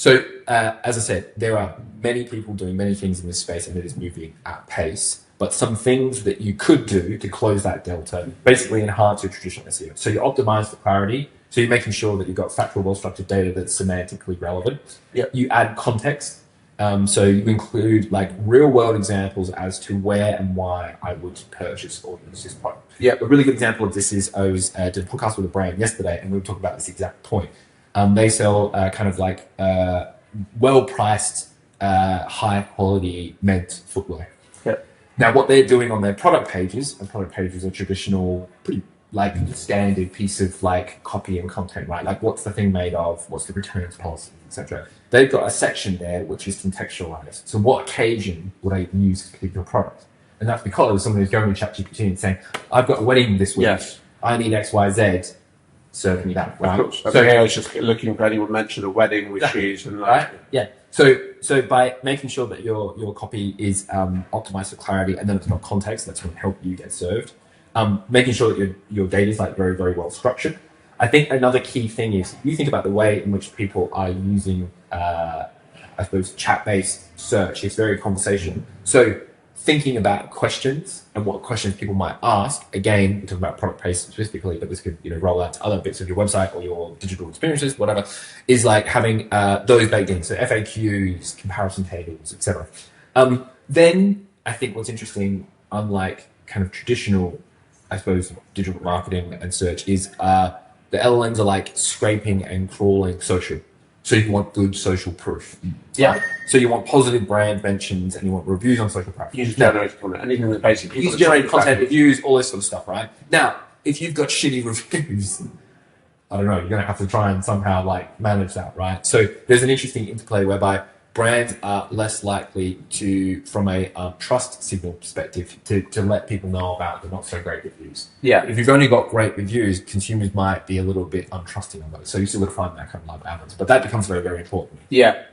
So, as I said, there are many people doing many things in this space and it is moving at pace. But some things that you could do to close that delta, basically enhance your traditional SEO. So you optimize for clarity. So you're making sure that you've got factual, well-structured data that's semantically relevant. Yep. You add context. So you include like real-world examples as to where and why I would purchase or use this product. Yep. A really good example of this is I did a podcast with a brand yesterday, and we were talking about this exact point. They sell kind of like well-priced, high-quality men's footwear. Yep. Now, what they're doing on their product pages, and product pages are traditional, pretty like standard piece of like copy and content, right? Like what's the thing made of, what's the returns policy, etc. They've got a section there which is contextualized. So what occasion would I use to click your product? And that's because someone who's going to ChatGPT and saying, I've got a wedding this week, Yes. I need X, Y, Z, serve me that, right? Of course. So I was just looking for anyone mention a wedding with cheese and right? Yeah. So by making sure that your copy is optimized for clarity and then it's got context, that's going to help you get served. Making sure that your data is like very, very well structured. I think another key thing is you think about the way in which people are using, I suppose, chat-based search. It's very conversational. So thinking about questions and what questions people might ask. Again, we're talking about product pages specifically, but this could roll out to other bits of your website or your digital experiences, whatever. Is like having those baked in. So FAQs, comparison tables, etc. Then I think what's interesting, unlike kind of traditional, I suppose, digital marketing and search, is the LLMs are like scraping and crawling social. So you want good social proof. Yeah. Right? So you want positive brand mentions and you want reviews on social platforms. User-generated content, anything that basically... User-generated content, reviews, all this sort of stuff, right? Now, if you've got shitty reviews, I don't know, you're going to have to try and somehow like manage that, right? So there's an interesting interplay whereby brands are less likely to, from a trust signal perspective, to let people know about the not so great reviews. Yeah. If you've only got great reviews, consumers might be a little bit untrusting of those. So you still got to find that kind of like balance. But that becomes very, very important. Yeah.